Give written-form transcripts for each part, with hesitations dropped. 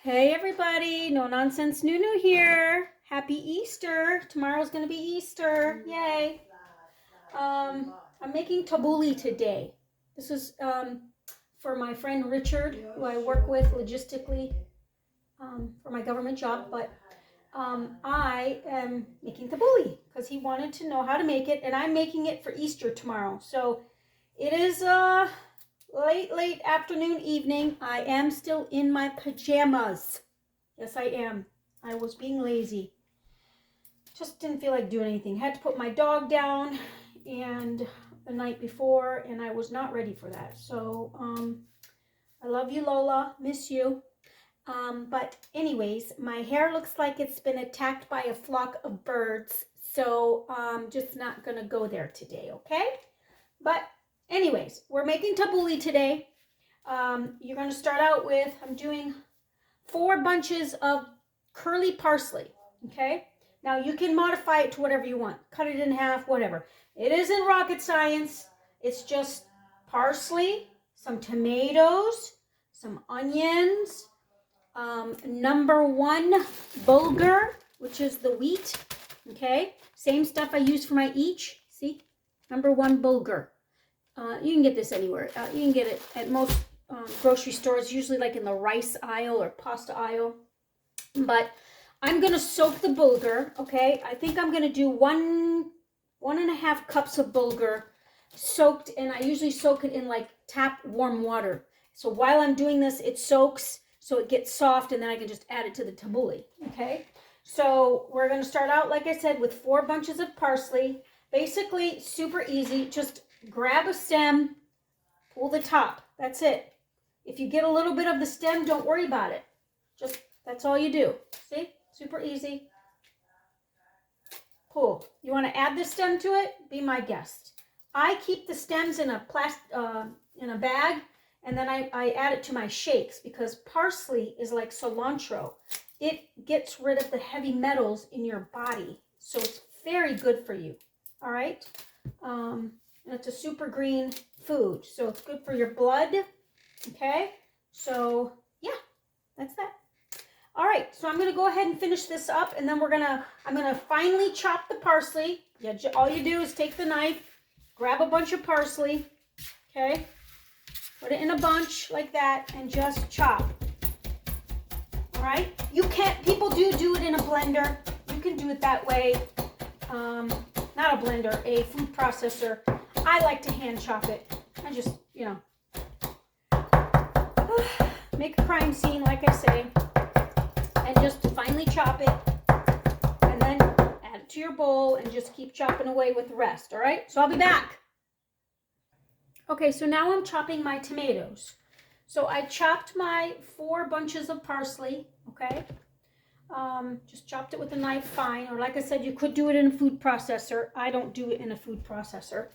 Hey everybody, No Nonsense Nunu here. Happy Easter. Tomorrow's going to be Easter. Yay. I'm making tabbouli today. This is for my friend Richard, who I work with logistically for my government job. But I am making tabbouli because he wanted to know how to make it, and I'm making it for Easter tomorrow. So it is late afternoon, evening. I am still in my pajamas. Yes, I am. I was being lazy. Just didn't feel like doing anything. Had to put my dog down and the night before, and I was not ready for that. So, I love you, Lola. Miss you. But anyways, my hair looks like it's been attacked by a flock of birds. So I'm just not going to go there today, okay? But anyways, we're making tabbouli today. You're going to start out with, I'm doing 4 bunches of curly parsley, okay? Now you can modify it to whatever you want. Cut it in half, whatever. It isn't rocket science. It's just parsley, some tomatoes, some onions, number 1 bulgar, which is the wheat, okay? Same stuff I use for my each, see? Number 1 bulgar. You can get this anywhere. You can get it at most grocery stores, usually like in the rice aisle or pasta aisle. But I'm going to soak the bulgur, okay? I think I'm going to do 1.5 cups of bulgur soaked, and I usually soak it in like tap warm water. So while I'm doing this, it soaks so it gets soft, and then I can just add it to the tabbouli, okay? So we're going to start out, like I said, with 4 bunches of parsley. Basically, super easy. Just grab a stem, pull the top. That's it. If you get a little bit of the stem, don't worry about it. Just, that's all you do. See? Super easy. Pull. You want to add the stem to it? Be my guest. I keep the stems in a bag, and then I add it to my shakes because parsley is like cilantro. It gets rid of the heavy metals in your body, so it's very good for you. All right? And it's a super green food, so it's good for your blood. Okay? So, yeah, that's that. All right, so I'm going to go ahead and finish this up, and then I'm going to finely chop the parsley. Yeah, all you do is take the knife, grab a bunch of parsley, okay? Put it in a bunch like that and just chop. All right? You can't, people do it in a blender. You can do it that way. Not a blender, a food processor. I like to hand chop it. I just, make a crime scene, like I say, and just finely chop it, and then add it to your bowl and just keep chopping away with the rest, all right? So I'll be back. Okay, so now I'm chopping my tomatoes. So I chopped my 4 bunches of parsley, okay? Just chopped it with a knife fine, or like I said, you could do it in a food processor. I don't do it in a food processor.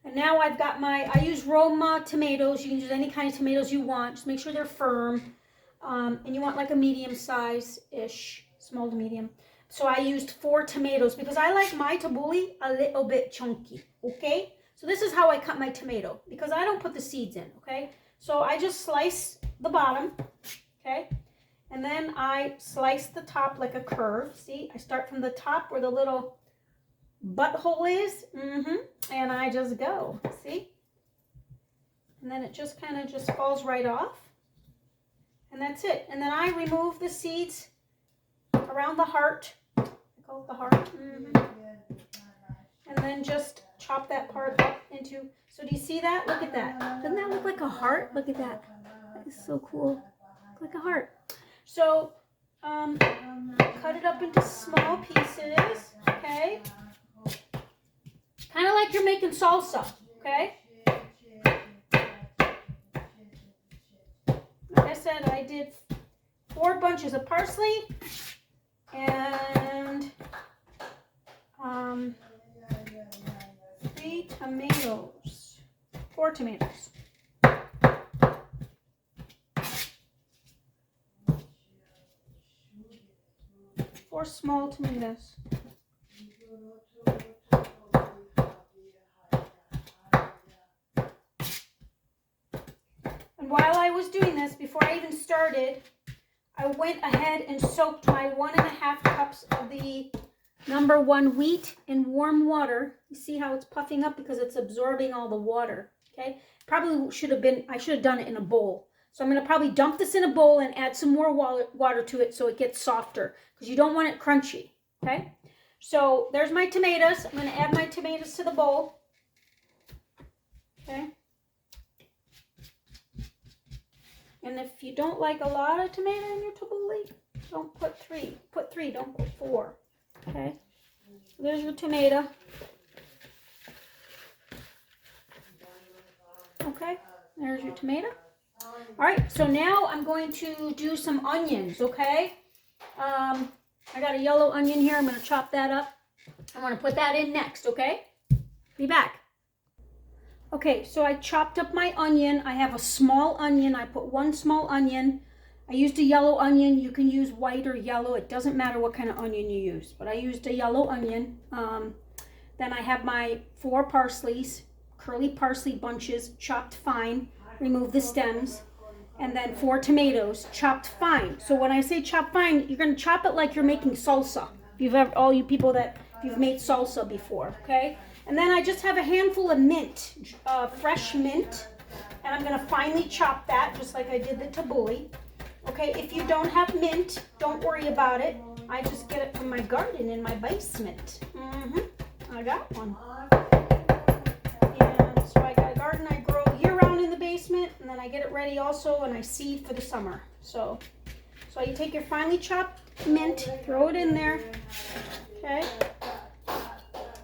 And now I've got I use Roma tomatoes. You can use any kind of tomatoes you want. Just make sure they're firm. And you want like a medium size-ish, small to medium. So I used 4 tomatoes because I like my tabbouli a little bit chunky, okay? So this is how I cut my tomato because I don't put the seeds in, okay? So I just slice the bottom, okay? And then I slice the top like a curve. See, I start from the top where the little butthole is, and I just go, see? And then it just kind of just falls right off. And that's it. And then I remove the seeds around the heart. I call it the heart. And then just chop that part up into, so do you see that? Look at that. Doesn't that look like a heart? Look at that. That is so cool. Look like a heart. So, cut it up into small pieces, okay? Kind of like you're making salsa, okay? Like I said, I did 4 bunches of parsley and 3 tomatoes, 4 tomatoes. 4 small tomatoes. And while I was doing this, before I even started, I went ahead and soaked my 1.5 cups of the #1 wheat in warm water. You see how it's puffing up because it's absorbing all the water, okay? Probably I should have done it in a bowl. So I'm going to probably dump this in a bowl and add some more water to it so it gets softer because you don't want it crunchy, okay? So there's my tomatoes. I'm going to add my tomatoes to the bowl, okay? And if you don't like a lot of tomato in your tabbouleh, don't put 3. Put 3, don't put 4. Okay. So there's your tomato. Okay. There's your tomato. All right. So now I'm going to do some onions. Okay. I got a yellow onion here. I'm going to chop that up. I want to put that in next. Okay. Be back. Okay, so I chopped up my onion. I have a small onion. I put 1 small onion. I used a yellow onion. You can use white or yellow. It doesn't matter what kind of onion you use, but I used a yellow onion. Then I have my 4 parsleys, curly parsley bunches, chopped fine. Remove the stems. And then 4 tomatoes, chopped fine. So when I say chopped fine, you're going to chop it like you're making salsa. All you people that you've made salsa before, okay? And then I just have a handful of mint, fresh mint, and I'm going to finely chop that just like I did the tabbouleh. Okay, if you don't have mint, don't worry about it. I just get it from my garden in my basement. I got one. And so I got a garden I grow year-round in the basement, and then I get it ready also, and I seed for the summer. So you take your finely chopped mint, throw it in there, okay?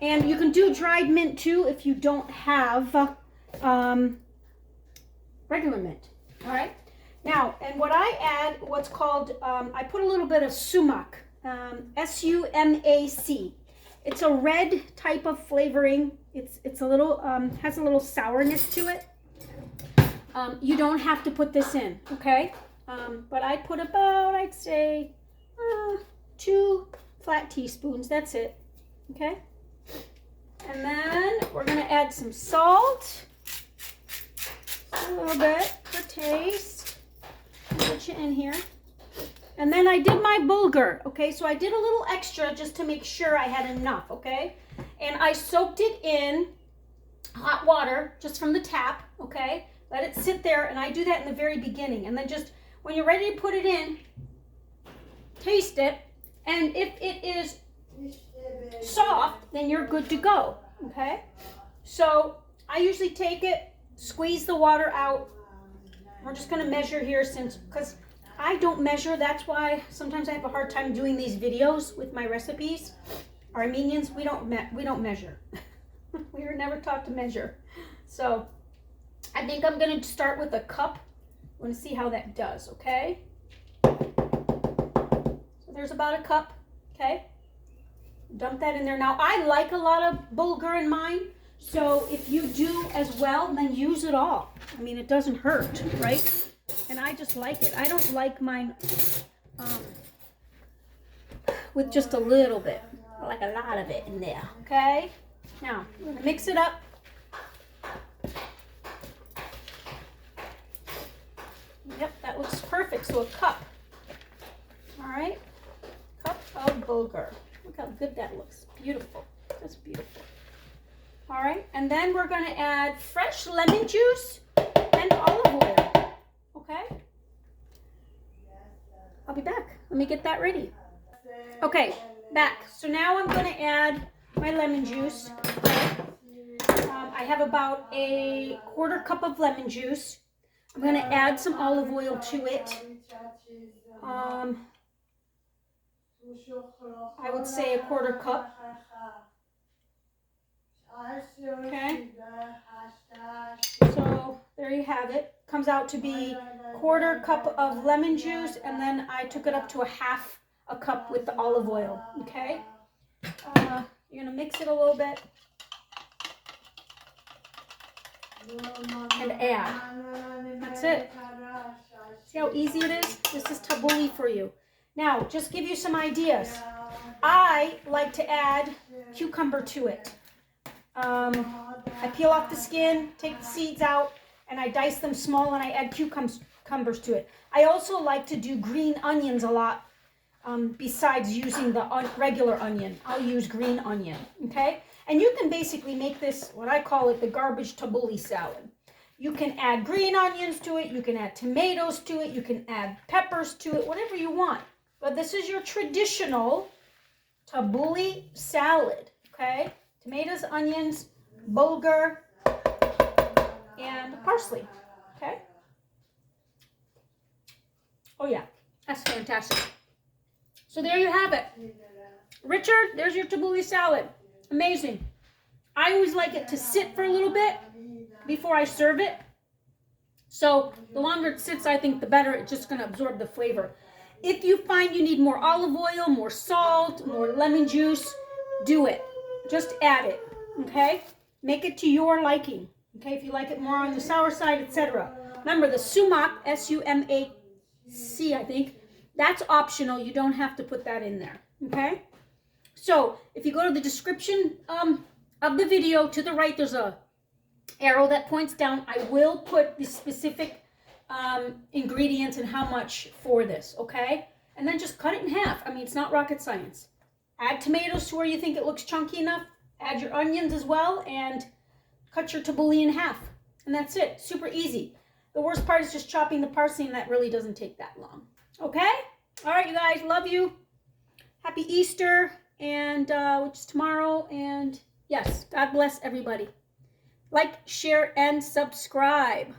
And you can do dried mint too if you don't have regular mint, all right? Now, and what I add, what's called, I put a little bit of sumac, S-U-M-A-C. It's a red type of flavoring. It's a little, has a little sourness to it. You don't have to put this in, okay? But I put about, I'd say, 2 flat teaspoons. That's it, okay? And then we're going to add some salt, a little bit for taste. Put you in here. And then I did my bulgar, okay? So I did a little extra just to make sure I had enough, okay? And I soaked it in hot water just from the tap, okay? Let it sit there, and I do that in the very beginning. And then just when you're ready to put it in, taste it. And if it is soft, then you're good to go, okay? So I usually take it, squeeze the water out. We're just going to measure here because I don't measure. That's why sometimes I have a hard time doing these videos with my recipes. Armenians, we don't measure. We were never taught to measure. So I think I'm going to start with a cup. I'm going to see how that does, okay? So there's about a cup, okay? Dump that in there. Now, I like a lot of bulgur in mine, so if you do as well, then use it all. I mean, it doesn't hurt, right? And I just like it. I don't like mine with just a little bit. I like a lot of it in there, okay? Now, we're going to mix it up. Yep, that looks perfect. So a cup. All right? Cup of bulgur. Look how good that looks. Beautiful. That's beautiful. All right, and then we're going to add fresh lemon juice and olive oil. Okay? I'll be back. Let me get that ready. Okay, back. So now I'm going to add my lemon juice. I have about a 1/4 cup of lemon juice. I'm going to add some olive oil to it. I would say a 1/4 cup. Okay. So there you have it. Comes out to be 1/4 cup of lemon juice, and then I took it up to a 1/2 a cup with the olive oil. Okay. You're gonna mix it a little bit and add. That's it. See how easy it is? This is tabbouleh for you. Now, just give you some ideas. I like to add cucumber to it. I peel off the skin, take the seeds out, and I dice them small, and I add cucumbers to it. I also like to do green onions a lot. Besides using the regular onion, I'll use green onion, okay? And you can basically make this, what I call it, the garbage tabouli salad. You can add green onions to it, you can add tomatoes to it, you can add peppers to it, whatever you want. But this is your traditional tabouli salad, okay? Tomatoes, onions, bulgur, and parsley, okay? Oh yeah, that's fantastic. So there you have it. Richard, there's your tabouli salad. Amazing. I always like it to sit for a little bit before I serve it. So the longer it sits, I think the better. It's just going to absorb the flavor. If you find you need more olive oil, more salt, more lemon juice, do it. Just add it, okay? Make it to your liking, okay? If you like it more on the sour side, etc. Remember the sumac, S-U-M-A-C, I think, that's optional. You don't have to put that in there, okay? So if you go to the description of the video, to the right, there's a arrow that points down. I will put the specific ingredients and how much for this, okay? And then just cut it in half. I mean, it's not rocket science. Add tomatoes to where you think it looks chunky enough. Add your onions as well, and cut your tabouli in half. And that's it. Super easy. The worst part is just chopping the parsley, and that really doesn't take that long. Okay? All right, you guys. Love you. Happy Easter, and which is tomorrow. And yes, God bless everybody. Like, share, and subscribe.